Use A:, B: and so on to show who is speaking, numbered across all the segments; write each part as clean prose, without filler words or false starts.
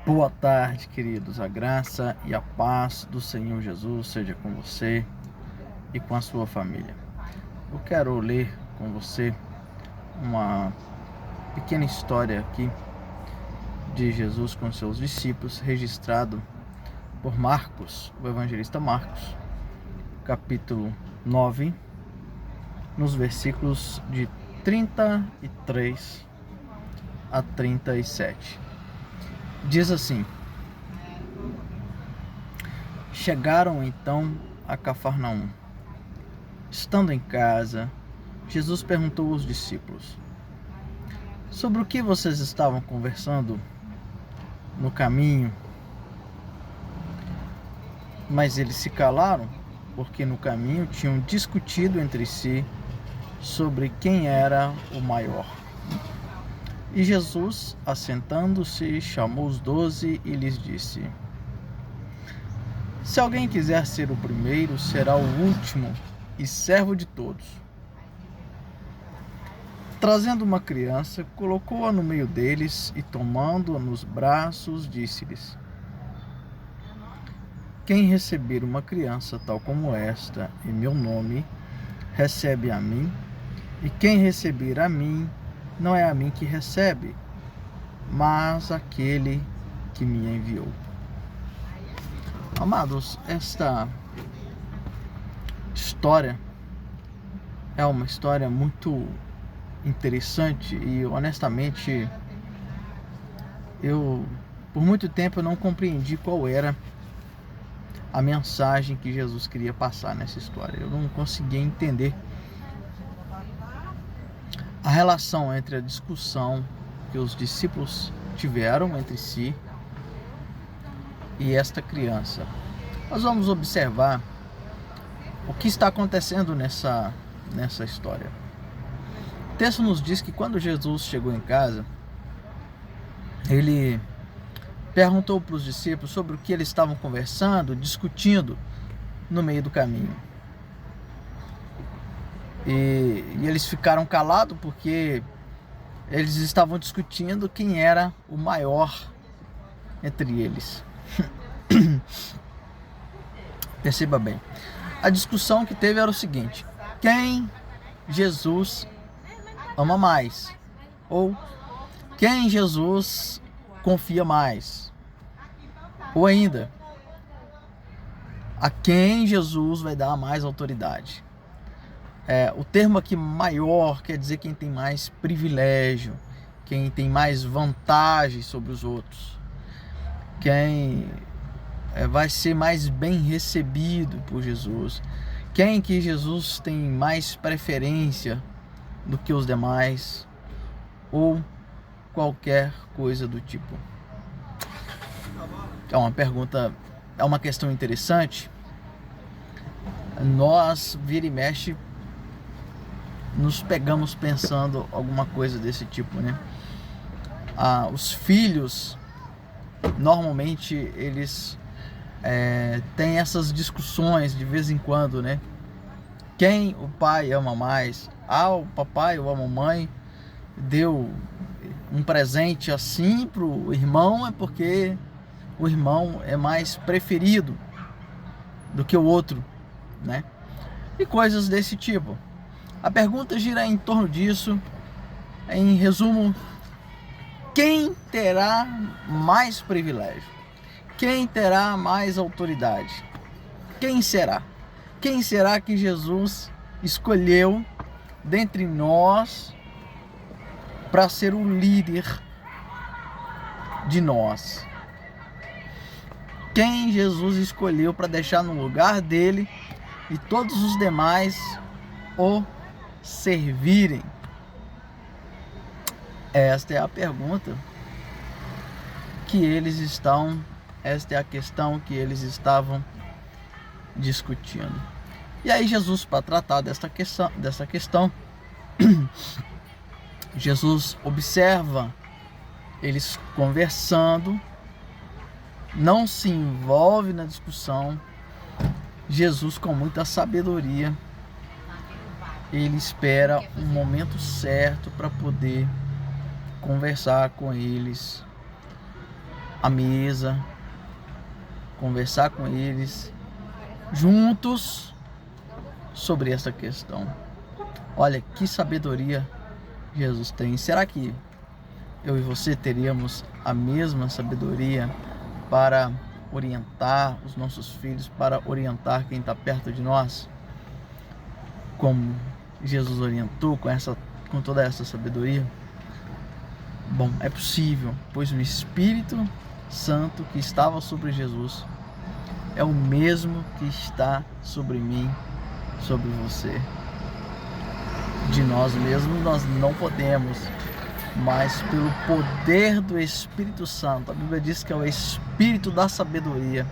A: Boa tarde, queridos. A graça e a paz do Senhor Jesus seja com você e com a sua família. Eu quero ler com você uma pequena história aqui de Jesus com seus discípulos, registrado por Marcos, o evangelista Marcos, capítulo 9, nos versículos de 33 a 37. Diz assim: Chegaram então a Cafarnaum. Estando em casa, Jesus perguntou aos discípulos: Sobre o que vocês estavam conversando no caminho? Mas eles se calaram, porque no caminho tinham discutido entre si sobre quem era o maior. E Jesus, assentando-se, chamou os 12 e lhes disse: Se alguém quiser ser o primeiro, será o último e servo de todos. Trazendo uma criança, colocou-a no meio deles e, tomando-a nos braços, disse-lhes: Quem receber uma criança tal como esta, em meu nome, recebe a mim, e quem receber a mim, não é a mim que recebe, mas aquele que me enviou. Amados, esta história é uma história muito interessante e, honestamente, por muito tempo eu não compreendi qual era a mensagem que Jesus queria passar nessa história. Eu não conseguia entender a relação entre a discussão que os discípulos tiveram entre si e esta criança. Nós vamos observar o que está acontecendo nessa história. O texto nos diz que quando Jesus chegou em casa, ele perguntou para os discípulos sobre o que eles estavam conversando, discutindo no meio do caminho. E eles ficaram calados porque eles estavam discutindo quem era o maior entre eles. Perceba bem. A discussão que teve era o seguinte: quem Jesus ama mais? Ou quem Jesus confia mais? Ou ainda, a quem Jesus vai dar mais autoridade? O termo aqui maior quer dizer quem tem mais privilégio, quem tem mais vantagem sobre os outros, quem vai ser mais bem recebido por Jesus, quem que Jesus tem mais preferência do que os demais, ou qualquer coisa do tipo. É uma pergunta, é uma questão interessante. Nós, vira e mexe, nos pegamos pensando alguma coisa desse tipo, né? Os filhos, normalmente, eles têm essas discussões de vez em quando, né? Quem o pai ama mais? O papai ou a mamãe deu um presente assim pro irmão, é porque o irmão é mais preferido do que o outro, né? E coisas desse tipo. A pergunta gira em torno disso. Em resumo, quem terá mais privilégio? Quem terá mais autoridade? Quem será? Quem será que Jesus escolheu dentre nós para ser o líder de nós? Quem Jesus escolheu para deixar no lugar dele e todos os demais o servirem? Esta é a pergunta esta é a questão que eles estavam discutindo. E aí Jesus, para tratar dessa questão, Jesus observa eles conversando, não se envolve na discussão. Jesus, com muita sabedoria, ele espera um momento certo para poder conversar com eles à mesa, conversar com eles juntos sobre essa questão. Olha que sabedoria Jesus tem. Será que eu e você teríamos a mesma sabedoria para orientar os nossos filhos, para orientar quem está perto de nós, como Jesus orientou com toda essa sabedoria? Bom, é possível, pois o Espírito Santo que estava sobre Jesus é o mesmo que está sobre mim, sobre você. De nós mesmos nós não podemos, mas pelo poder do Espírito Santo. A Bíblia diz que é o Espírito da sabedoria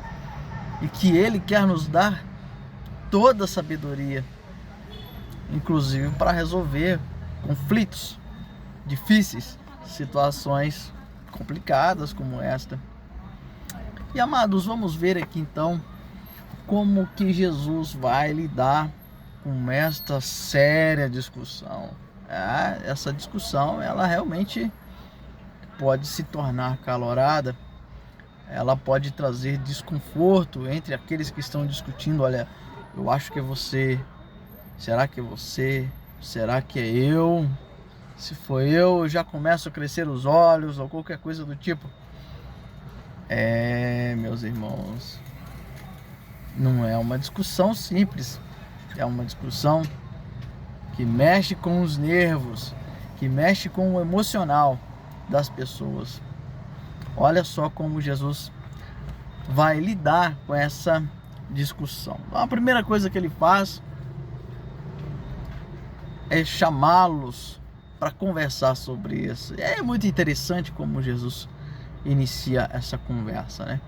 A: e que Ele quer nos dar toda a sabedoria, inclusive para resolver conflitos difíceis, situações complicadas como esta. E amados, vamos ver aqui então como que Jesus vai lidar com esta séria discussão. Essa discussão, ela realmente pode se tornar acalorada, ela pode trazer desconforto entre aqueles que estão discutindo. Olha, eu acho que é você, será que é você, será que é eu? Se for eu já começo a crescer os olhos ou qualquer coisa do tipo. Meus irmãos, não é uma discussão simples, é uma discussão que mexe com os nervos, que mexe com o emocional das pessoas. Olha só como Jesus vai lidar com essa discussão. A primeira coisa que ele faz é chamá-los para conversar sobre isso. É muito interessante como Jesus inicia essa conversa, né?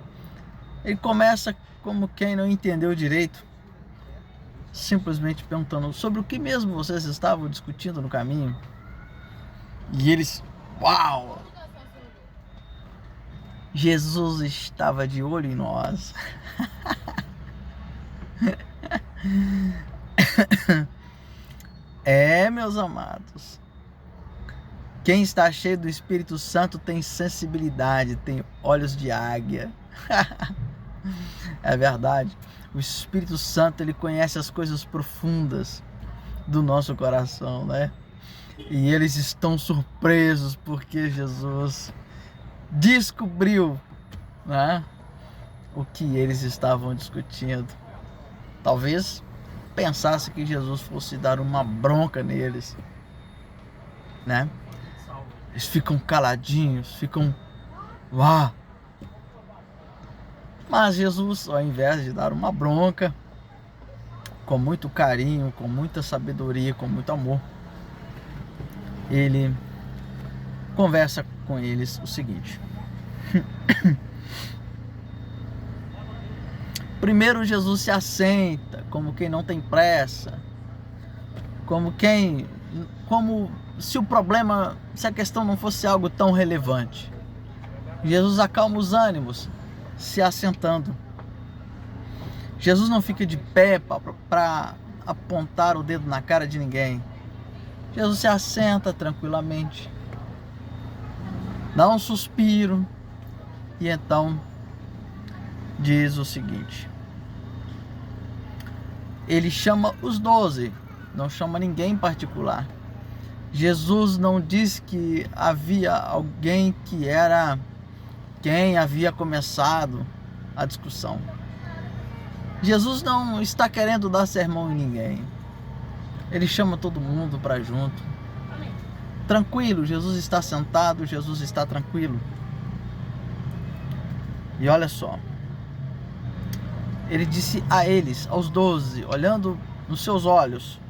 A: Ele começa como quem não entendeu direito, simplesmente perguntando sobre o que mesmo vocês estavam discutindo no caminho. E eles, uau! Jesus estava de olho em nós. Meus amados, quem está cheio do Espírito Santo tem sensibilidade, tem olhos de águia. É verdade. O Espírito Santo, ele conhece as coisas profundas do nosso coração, né? E eles estão surpresos porque Jesus descobriu, né, o que eles estavam discutindo. Talvez pensasse que Jesus fosse dar uma bronca neles, né? Eles ficam caladinhos, ficam uau. Mas Jesus, ao invés de dar uma bronca, com muito carinho, com muita sabedoria, com muito amor, ele conversa com eles o seguinte. Primeiro Jesus se assenta, como quem não tem pressa, como se o problema, se a questão não fosse algo tão relevante. Jesus acalma os ânimos, se assentando. Jesus não fica de pé para apontar o dedo na cara de ninguém. Jesus se assenta tranquilamente, dá um suspiro e então diz o seguinte. Ele chama os 12, não chama ninguém em particular. Jesus não diz que havia alguém que era quem havia começado a discussão. Jesus não está querendo dar sermão em ninguém. Ele chama todo mundo para junto. Tranquilo, Jesus está sentado, Jesus está tranquilo. E olha só. Ele disse a eles, aos 12, olhando nos seus olhos: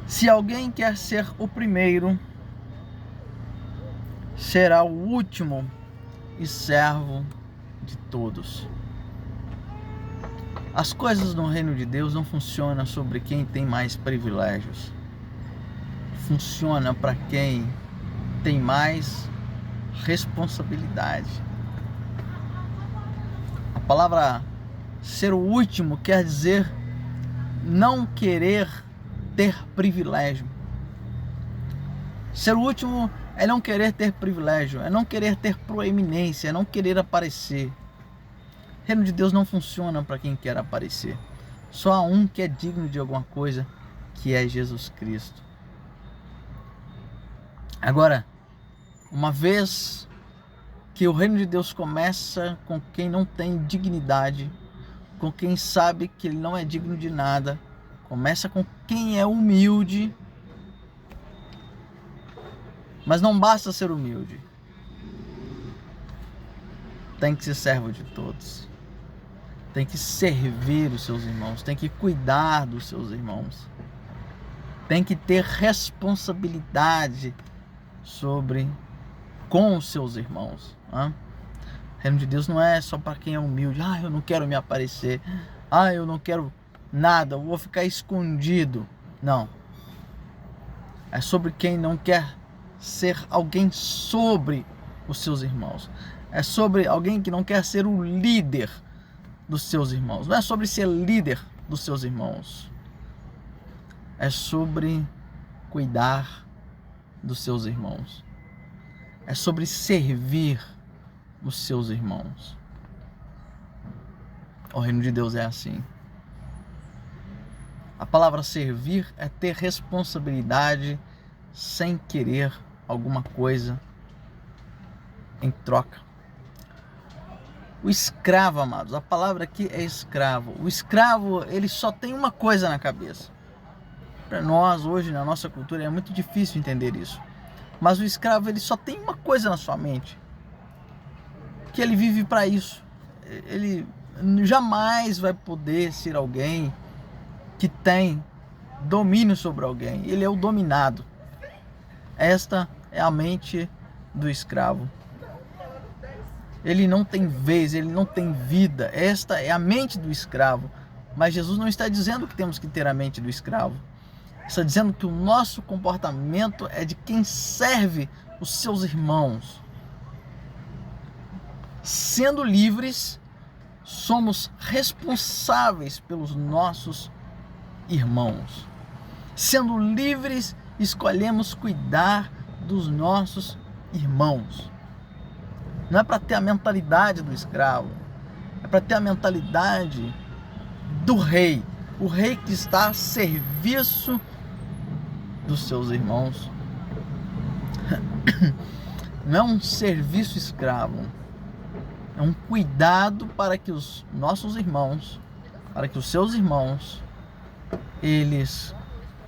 A: se alguém quer ser o primeiro, será o último e servo de todos. As coisas no reino de Deus não funcionam sobre quem tem mais privilégios. Funciona para quem tem mais responsabilidade. A palavra ser o último quer dizer não querer ter privilégio. Ser o último é não querer ter privilégio, é não querer ter proeminência, é não querer aparecer. O reino de Deus não funciona para quem quer aparecer. Só há um que é digno de alguma coisa, que é Jesus Cristo. Agora, uma vez que o reino de Deus começa com quem não tem dignidade, com quem sabe que ele não é digno de nada, começa com quem é humilde, mas não basta ser humilde, tem que ser servo de todos, tem que servir os seus irmãos, tem que cuidar dos seus irmãos, tem que ter responsabilidade com os seus irmãos. O reino de Deus não é só para quem é humilde. Eu não quero me aparecer, eu não quero nada, eu vou ficar escondido. Não, é sobre quem não quer ser alguém sobre os seus irmãos, é sobre alguém que não quer ser o líder dos seus irmãos, não é sobre ser líder dos seus irmãos, é sobre cuidar dos seus irmãos, é sobre servir os seus irmãos. O reino de Deus é assim. A palavra servir é ter responsabilidade sem querer alguma coisa em troca. O escravo, amados, a palavra aqui é escravo. O escravo, ele só tem uma coisa na cabeça. Para nós, hoje, na nossa cultura, é muito difícil entender isso. Mas o escravo, ele só tem uma coisa na sua mente, que ele vive para isso. Ele jamais vai poder ser alguém que tem domínio sobre alguém. Ele é o dominado. Esta é a mente do escravo. Ele não tem vez, ele não tem vida. Esta é a mente do escravo. Mas Jesus não está dizendo que temos que ter a mente do escravo. Está dizendo que o nosso comportamento é de quem serve os seus irmãos. Sendo livres, somos responsáveis pelos nossos irmãos. Sendo livres, escolhemos cuidar dos nossos irmãos. Não é para ter a mentalidade do escravo, é para ter a mentalidade do rei. O rei que está a serviço dos seus irmãos. Não é um serviço escravo, é um cuidado para que os nossos irmãos, para que os seus irmãos, eles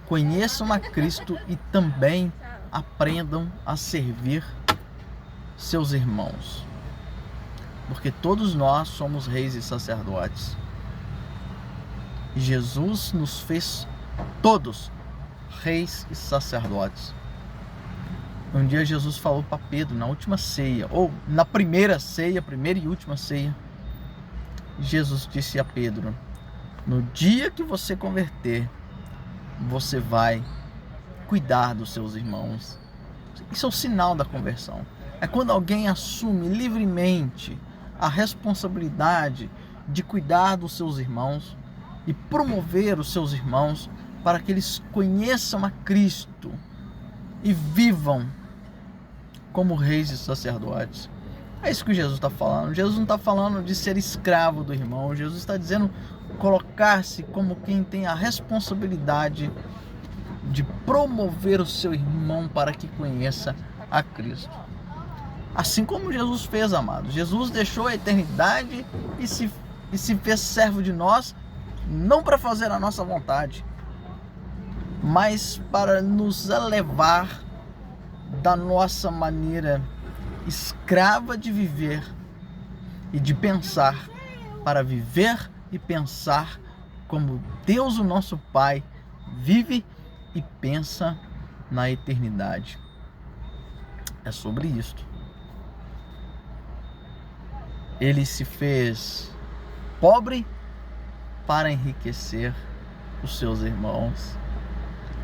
A: conheçam a Cristo e também aprendam a servir seus irmãos. Porque todos nós somos reis e sacerdotes. E Jesus nos fez todos reis e sacerdotes. Um dia Jesus falou para Pedro na última ceia, ou na primeira ceia, primeira e última ceia, Jesus disse a Pedro: no dia que você converter, você vai cuidar dos seus irmãos. Isso é o sinal da conversão. É quando alguém assume livremente a responsabilidade de cuidar dos seus irmãos e promover os seus irmãos para que eles conheçam a Cristo e vivam como reis e sacerdotes. É isso que Jesus está falando. Jesus não está falando de ser escravo do irmão. Jesus está dizendo colocar-se como quem tem a responsabilidade de promover o seu irmão para que conheça a Cristo. Assim como Jesus fez, amados. Jesus deixou a eternidade e se fez servo de nós, não para fazer a nossa vontade, mas para nos elevar da nossa maneira escrava de viver e de pensar, para viver e pensar como Deus, o nosso Pai, vive e pensa na eternidade. É sobre isto. Ele se fez pobre para enriquecer os seus irmãos,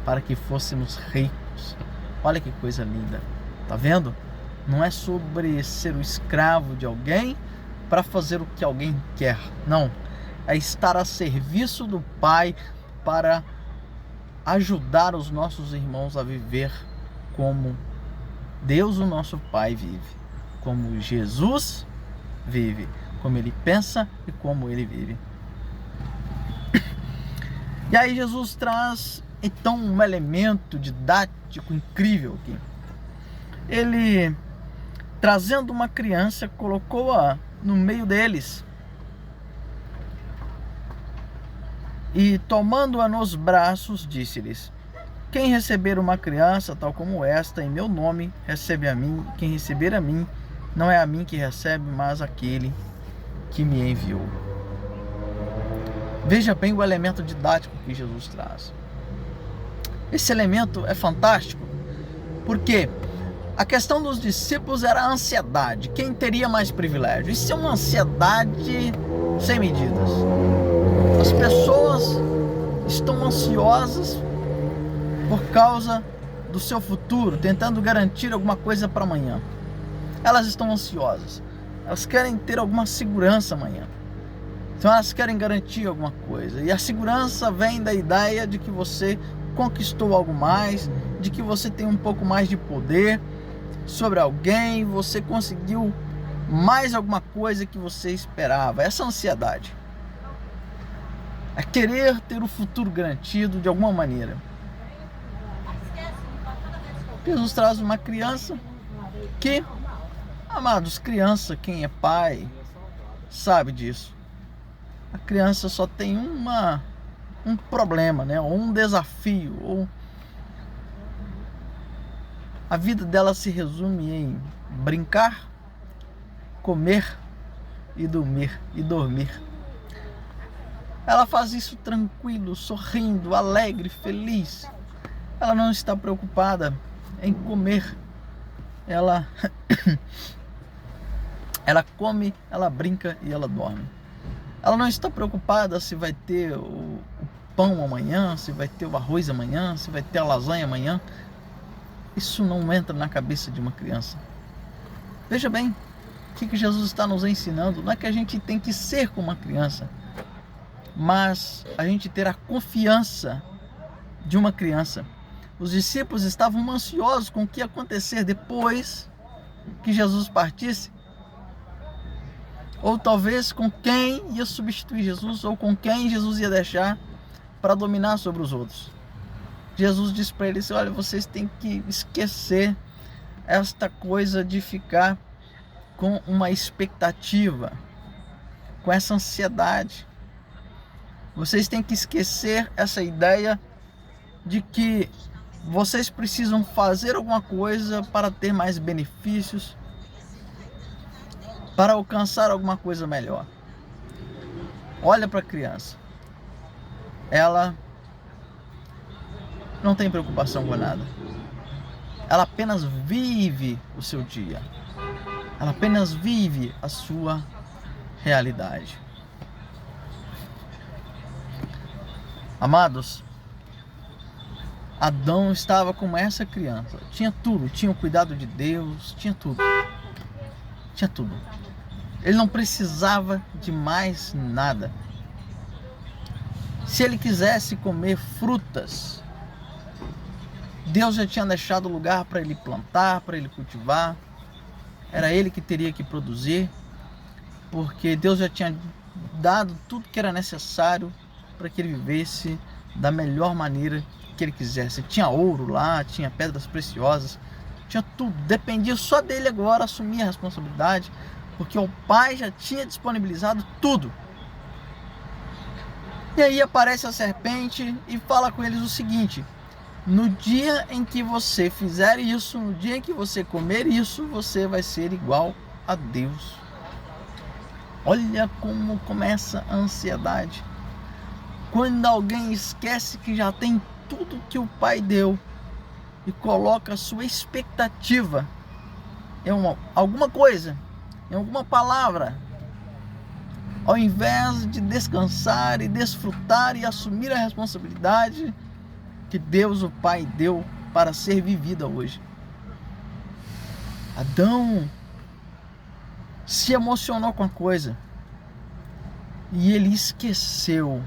A: para que fôssemos ricos. Olha que coisa linda. Tá vendo? Não é sobre ser o escravo de alguém para fazer o que alguém quer. Não. É estar a serviço do Pai para ajudar os nossos irmãos a viver como Deus, o nosso Pai, vive, como Jesus vive, como ele pensa e como ele vive. E aí Jesus traz então um elemento didático incrível aqui. Ele, trazendo uma criança, colocou-a no meio deles e, tomando-a nos braços, disse-lhes: quem receber uma criança tal como esta em meu nome, recebe a mim. Quem receber a mim, não é a mim que recebe, mas aquele que me enviou. Veja bem o elemento didático que Jesus traz. Esse elemento é fantástico, porque a questão dos discípulos era a ansiedade. Quem teria mais privilégio? Isso é uma ansiedade sem medidas. As pessoas estão ansiosas por causa do seu futuro, tentando garantir alguma coisa para amanhã. Elas estão ansiosas. Elas querem ter alguma segurança amanhã. Então elas querem garantir alguma coisa. E a segurança vem da ideia de que você conquistou algo mais, de que você tem um pouco mais de poder sobre alguém, você conseguiu mais alguma coisa que você esperava. Essa ansiedade é querer ter o futuro garantido de alguma maneira. Jesus traz uma criança que, amados, criança, quem é pai sabe disso. A criança só tem um problema, né? Ou um desafio, ou a vida dela se resume em brincar, comer e dormir. Ela faz isso tranquilo, sorrindo, alegre, feliz. Ela não está preocupada em comer. Ela come, ela brinca e ela dorme. Ela não está preocupada se vai ter o pão amanhã, se vai ter o arroz amanhã, se vai ter a lasanha amanhã. Isso não entra na cabeça de uma criança. Veja bem, o que Jesus está nos ensinando? Não é que a gente tem que ser como uma criança, mas a gente ter a confiança de uma criança. Os discípulos estavam ansiosos com o que ia acontecer depois que Jesus partisse, ou talvez com quem ia substituir Jesus, ou com quem Jesus ia deixar para dominar sobre os outros. Jesus disse para eles: olha, vocês têm que esquecer esta coisa de ficar com uma expectativa, com essa ansiedade. Vocês têm que esquecer essa ideia de que vocês precisam fazer alguma coisa para ter mais benefícios, para alcançar alguma coisa melhor. Olha para a criança. Ela não tem preocupação com nada. Ela apenas vive o seu dia. Ela apenas vive a sua realidade. Amados, Adão estava como essa criança. Tinha tudo, tinha o cuidado de Deus, tinha tudo. Tinha tudo. Ele não precisava de mais nada. Se ele quisesse comer frutas, Deus já tinha deixado lugar para ele plantar, para ele cultivar. Era ele que teria que produzir, porque Deus já tinha dado tudo que era necessário para que ele vivesse da melhor maneira que ele quisesse. Tinha ouro lá, tinha pedras preciosas, tinha tudo. Dependia só dele agora assumir a responsabilidade, porque o Pai já tinha disponibilizado tudo. E aí aparece a serpente e fala com eles o seguinte: no dia em que você fizer isso, no dia em que você comer isso, você vai ser igual a Deus. Olha como começa a ansiedade. Quando alguém esquece que já tem tudo que o Pai deu e coloca a sua expectativa em alguma coisa, em alguma palavra, ao invés de descansar e desfrutar e assumir a responsabilidade que Deus, o Pai, deu para ser vivida hoje. Adão se emocionou com a coisa e ele esqueceu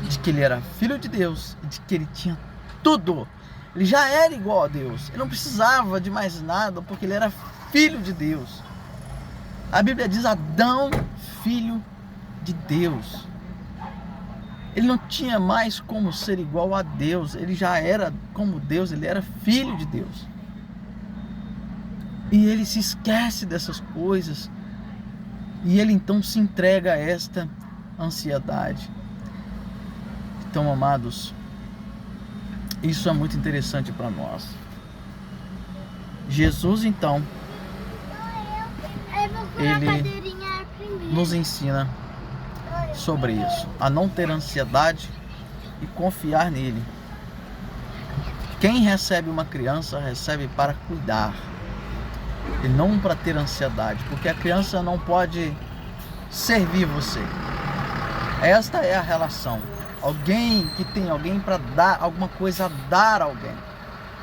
A: de que ele era filho de Deus e de que ele tinha tudo. Ele já era igual a Deus. Ele não precisava de mais nada, porque ele era filho de Deus. A Bíblia diz Adão, filho de Deus. Ele não tinha mais como ser igual a Deus. Ele já era como Deus, ele era filho de Deus. E ele se esquece dessas coisas. E ele então se entrega a esta ansiedade. Então, amados, isso é muito interessante para nós. Jesus, então, ele nos ensina sobre isso, a não ter ansiedade e confiar nele. Quem recebe uma criança, recebe para cuidar e não para ter ansiedade, porque a criança não pode servir você. Esta é a relação. Alguém que tem alguém para dar alguma coisa a dar a alguém.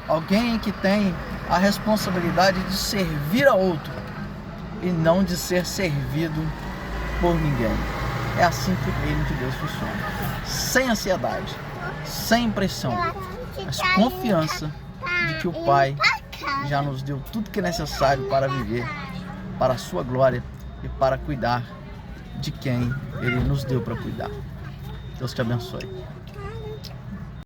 A: Alguém que tem a responsabilidade de servir a outro e não de ser servido por ninguém. É assim que o reino de Deus funciona. Sem ansiedade, sem pressão, mas confiança de que o Pai já nos deu tudo que é necessário para viver, para a sua glória e para cuidar de quem Ele nos deu para cuidar. Deus te abençoe.